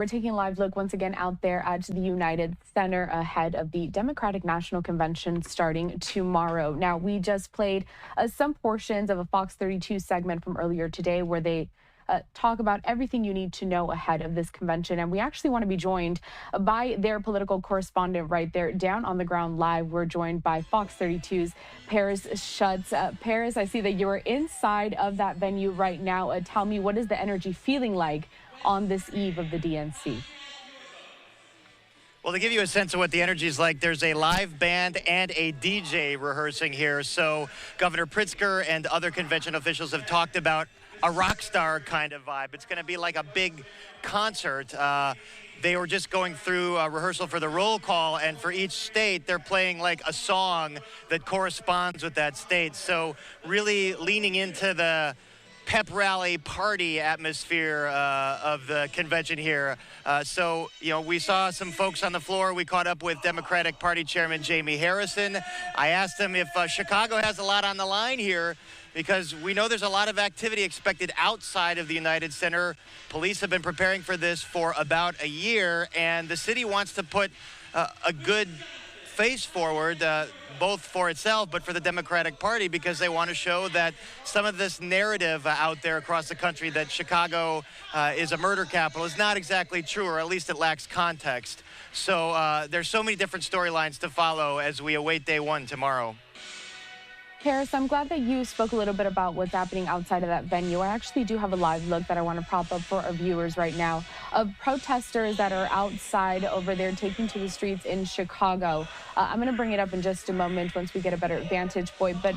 We're taking a live look once again out there at the United Center ahead of the Democratic National Convention starting tomorrow. Now, we just played some portions of a Fox 32 segment from earlier today where they talk about everything you need to know ahead of this convention. And we actually want to be joined by their political correspondent right there down on the ground live. We're joined by Fox 32's Paris Schutz. Paris, I see that you are inside of that venue right now. Tell me, what is the energy feeling like on this eve of the DNC? Well, to give you a sense of what the energy is like, there's a live band and a DJ rehearsing here. So Governor Pritzker and other convention officials have talked about a rock star kind of vibe. It's going to be like a big concert. They were just going through a rehearsal for the roll call, and for each state, they're playing like a song that corresponds with that state. So really leaning into the pep rally party atmosphere of the convention here. We saw some folks on the floor. We caught up with Democratic Party Chairman Jamie Harrison. I asked him if Chicago has a lot on the line here, because we know there's a lot of activity expected outside of the United Center. Police have been preparing for this for about a year, and the city wants to put a good face forward, both for itself but for the Democratic Party, because they want to show that some of this narrative out there across the country that Chicago is a murder capital is not exactly true, or at least it lacks context. So there's so many different storylines to follow as we await day one tomorrow. Paris, I'm glad that you spoke a little bit about what's happening outside of that venue. I actually do have a live look that I want to prop up for our viewers right now of protesters that are outside over there taking to the streets in Chicago. I'm going to bring it up in just a moment once we get a better vantage point. But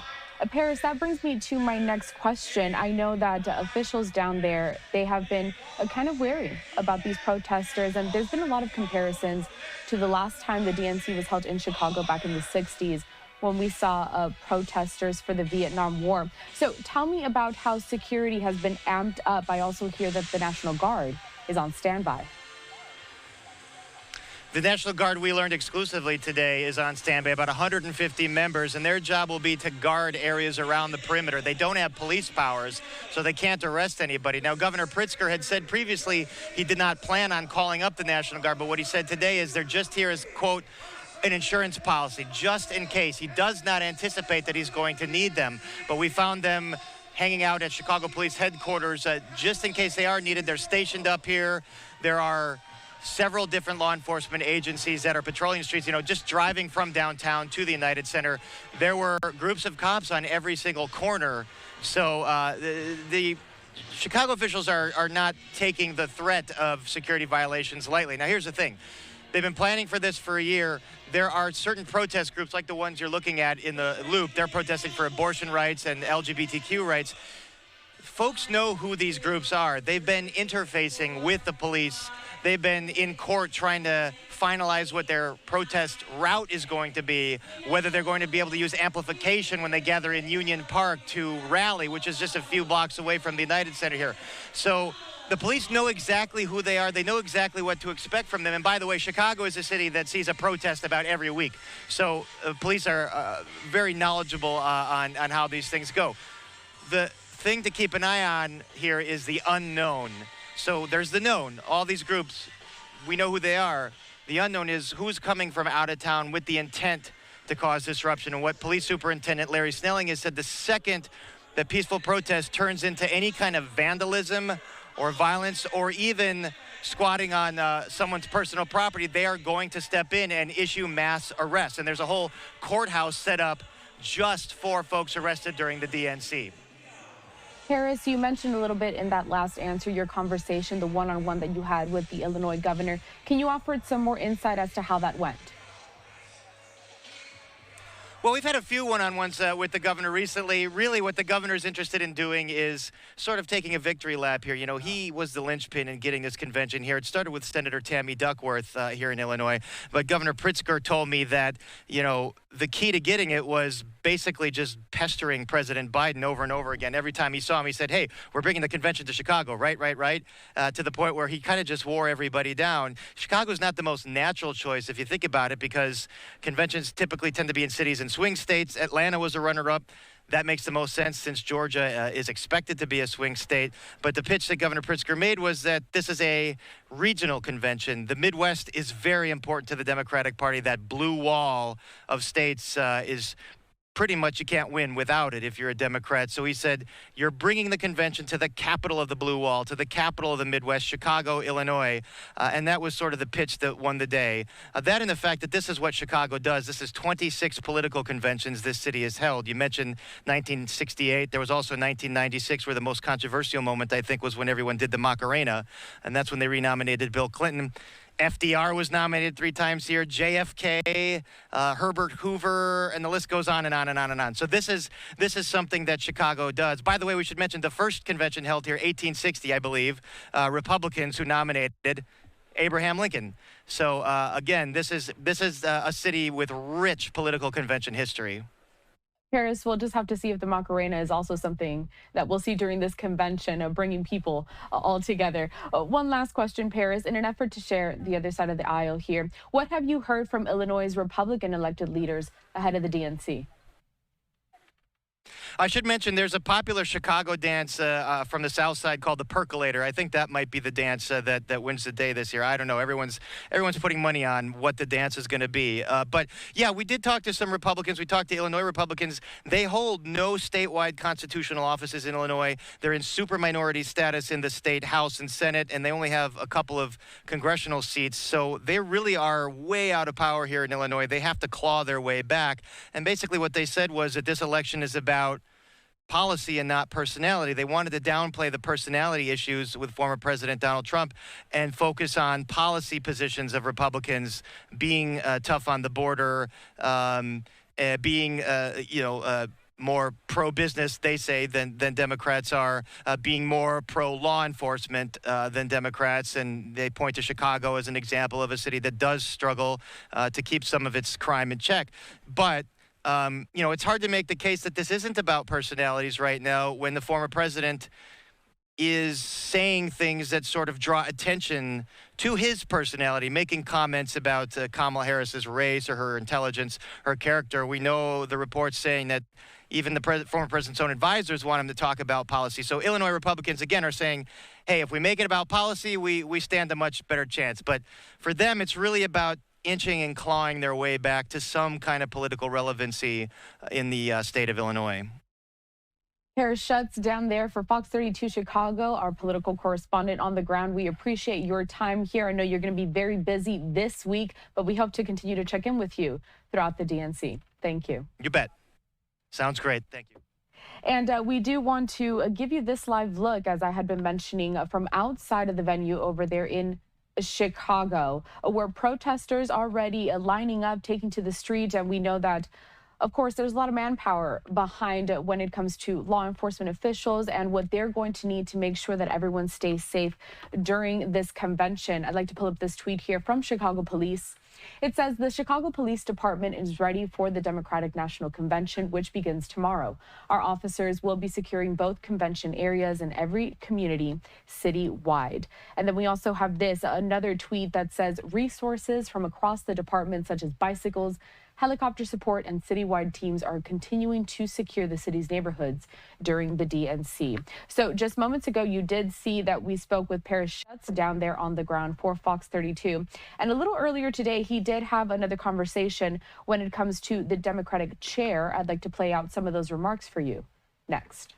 Paris, that brings me to my next question. I know that officials down there, they have been kind of wary about these protesters, and there's been a lot of comparisons to the last time the DNC was held in Chicago back in the 60s. When we saw protesters for the Vietnam War. So tell me about how security has been amped up. I also hear that the National Guard is on standby. The National Guard, we learned exclusively today, is on standby, about 150 members, and their job will be to guard areas around the perimeter. They don't have police powers, so they can't arrest anybody. Now, Governor Pritzker had said previously he did not plan on calling up the National Guard, but what he said today is they're just here as, quote, an insurance policy, just in case. He does not anticipate that he's going to need them, but we found them hanging out at Chicago Police Headquarters just in case they are needed. They're stationed up here. There are several different law enforcement agencies that are patrolling the streets, just driving from downtown to the United Center. There were groups of cops on every single corner. So the Chicago officials are not taking the threat of security violations lightly. Now, here's the thing. They've been planning for this for a year. There are certain protest groups like the ones you're looking at in the loop. They're protesting for abortion rights and LGBTQ rights. Folks know who these groups are. They've been interfacing with the police. They've been in court trying to finalize what their protest route is going to be, whether they're going to be able to use amplification when they gather in Union Park to rally, which is just a few blocks away from the United Center here. So the police know exactly who they are. They know exactly what to expect from them. And by the way, Chicago is a city that sees a protest about every week. So police are very knowledgeable on how these things go. The thing to keep an eye on here is the unknown. So there's the known. All these groups, we know who they are. The unknown is who's coming from out of town with the intent to cause disruption. And what Police Superintendent Larry Snelling has said, the second the peaceful protest turns into any kind of vandalism or violence, or even squatting on someone's personal property, they are going to step in and issue mass arrests. And there's a whole courthouse set up just for folks arrested during the DNC. Harris, you mentioned a little bit in that last answer, your conversation, the one-on-one that you had with the Illinois governor. Can you offer some more insight as to how that went? Well, we've had a few one-on-ones with the governor recently. Really, what the governor's interested in doing is sort of taking a victory lap here. He was the linchpin in getting this convention here. It started with Senator Tammy Duckworth here in Illinois. But Governor Pritzker told me that, the key to getting it was basically just pestering President Biden over and over again. Every time he saw him, he said, hey, we're bringing the convention to Chicago, right, to the point where he kind of just wore everybody down. Chicago's not the most natural choice, if you think about it, because conventions typically tend to be in cities and swing states. Atlanta was a runner-up. That makes the most sense since Georgia is expected to be a swing state. But the pitch that Governor Pritzker made was that this is a regional convention. The Midwest is very important to the Democratic Party. That blue wall of states is pretty much you can't win without it if you're a Democrat. So he said, you're bringing the convention to the capital of the blue wall, to the capital of the Midwest, Chicago, Illinois. And that was sort of the pitch that won the day. That and the fact that this is what Chicago does. This is 26 political conventions this city has held. You mentioned 1968. There was also 1996 where the most controversial moment, I think, was when everyone did the Macarena. And that's when they renominated Bill Clinton. FDR was nominated 3 times here, JFK, Herbert Hoover, and the list goes on and on and on and on. So this is something that Chicago does. By the way, we should mention the first convention held here, 1860, I believe, Republicans who nominated Abraham Lincoln. So again, this is a city with rich political convention history. Paris, we'll just have to see if the Macarena is also something that we'll see during this convention of bringing people all together. One last question, Paris, in an effort to share the other side of the aisle here. What have you heard from Illinois' Republican elected leaders ahead of the DNC? I should mention there's a popular Chicago dance from the South Side called the Percolator. I think that might be the dance that wins the day this year. I don't know. Everyone's putting money on what the dance is going to be. But, yeah, we did talk to some Republicans. We talked to Illinois Republicans. They hold no statewide constitutional offices in Illinois. They're in super minority status in the state House and Senate, and they only have a couple of congressional seats. So they really are way out of power here in Illinois. They have to claw their way back. And basically what they said was that this election is about policy and not personality. They wanted to downplay the personality issues with former President Donald Trump and focus on policy positions of Republicans being tough on the border, being more pro-business, they say, than Democrats are, being more pro-law enforcement than Democrats. And they point to Chicago as an example of a city that does struggle to keep some of its crime in check. But it's hard to make the case that this isn't about personalities right now when the former president is saying things that sort of draw attention to his personality, making comments about Kamala Harris's race or her intelligence, her character. We know the reports saying that even the former president's own advisors want him to talk about policy. So Illinois Republicans, again, are saying, hey, if we make it about policy, we stand a much better chance. But for them, it's really about inching and clawing their way back to some kind of political relevancy in the state of Illinois. Paris Schutz down there for Fox 32 Chicago, our political correspondent on the ground. We appreciate your time here. I know you're going to be very busy this week, but we hope to continue to check in with you throughout the DNC. Thank you. You bet. Sounds great. Thank you. And we do want to give you this live look, as I had been mentioning, from outside of the venue over there in Chicago, where protesters are already lining up, taking to the street. And we know that, of course, there's a lot of manpower behind when it comes to law enforcement officials and what they're going to need to make sure that everyone stays safe during this convention. I'd like to pull up this tweet here from Chicago Police. It says the Chicago Police Department is ready for the Democratic National Convention, which begins tomorrow. Our officers will be securing both convention areas in every community citywide. And then we also have another tweet that says resources from across the department, such as bicycles, helicopter support, and citywide teams are continuing to secure the city's neighborhoods during the DNC. So just moments ago, you did see that we spoke with Paris Schutz down there on the ground for Fox 32. And a little earlier today, he did have another conversation when it comes to the Democratic chair. I'd like to play out some of those remarks for you next.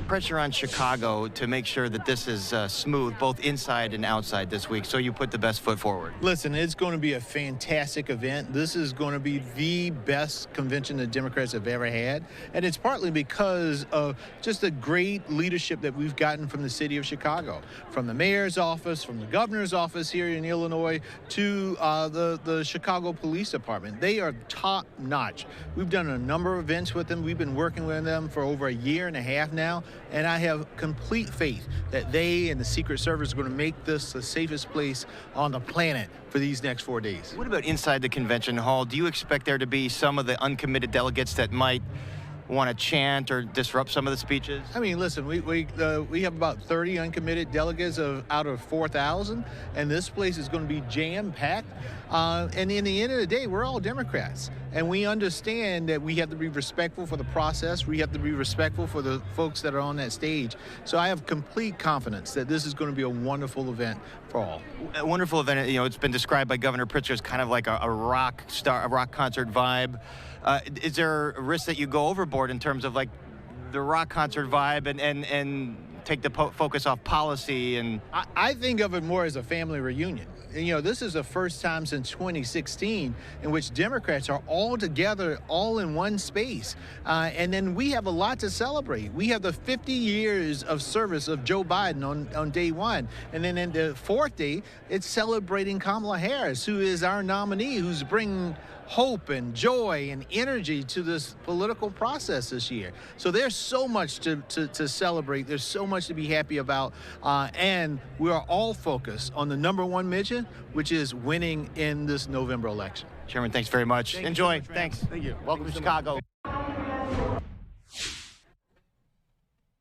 Pressure on Chicago to make sure that this is smooth, both inside and outside this week, so you put the best foot forward. Listen, it's going to be a fantastic event. This is going to be the best convention the Democrats have ever had, and it's partly because of just the great leadership that we've gotten from the city of Chicago, from the mayor's office, from the governor's office here in Illinois, to the Chicago Police Department. They are top-notch. We've done a number of events with them. We've been working with them for over a year and a half now. And I have complete faith that they and the Secret Service are going to make this the safest place on the planet for these next 4 days. What about inside the convention hall? Do you expect there to be some of the uncommitted delegates that might want to chant or disrupt some of the speeches? I mean, listen, we have about 30 uncommitted delegates out of 4,000, and this place is going to be jam-packed. And in the end of the day, we're all Democrats. And we understand that we have to be respectful for the process. We have to be respectful for the folks that are on that stage. So I have complete confidence that this is going to be a wonderful event for all. A wonderful event. You know, it's been described by Governor Pritzker as kind of like a rock concert vibe. Is there a risk that you go overboard in terms of like the rock concert vibe and take the focus off policy? And I think of it more as a family reunion. And, you know, this is the first time since 2016 in which Democrats are all together, all in one space. And then we have a lot to celebrate. We have the 50 years of service of Joe Biden on day one. And then in the fourth day, it's celebrating Kamala Harris, who is our nominee, who's bringing hope and joy and energy to this political process this year. So there's so much to celebrate. There's so much to be happy about. And we are all focused on the #1 mission, which is winning in this November election. Chairman, thanks very much. Enjoy. Thanks. Thank you. Welcome to Chicago.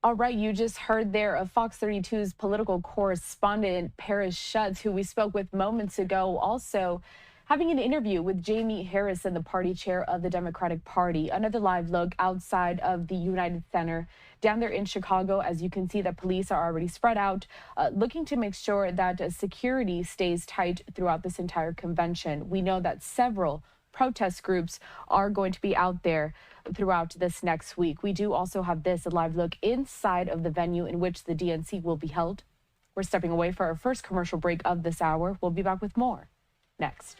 All right, you just heard there of Fox 32's political correspondent, Paris Schutz, who we spoke with moments ago, also having an interview with Jamie Harrison, the party chair of the Democratic Party. Another live look outside of the United Center down there in Chicago. As you can see, the police are already spread out, looking to make sure that security stays tight throughout this entire convention. We know that several protest groups are going to be out there throughout this next week. We do also have a live look inside of the venue in which the DNC will be held. We're stepping away for our first commercial break of this hour. We'll be back with more next.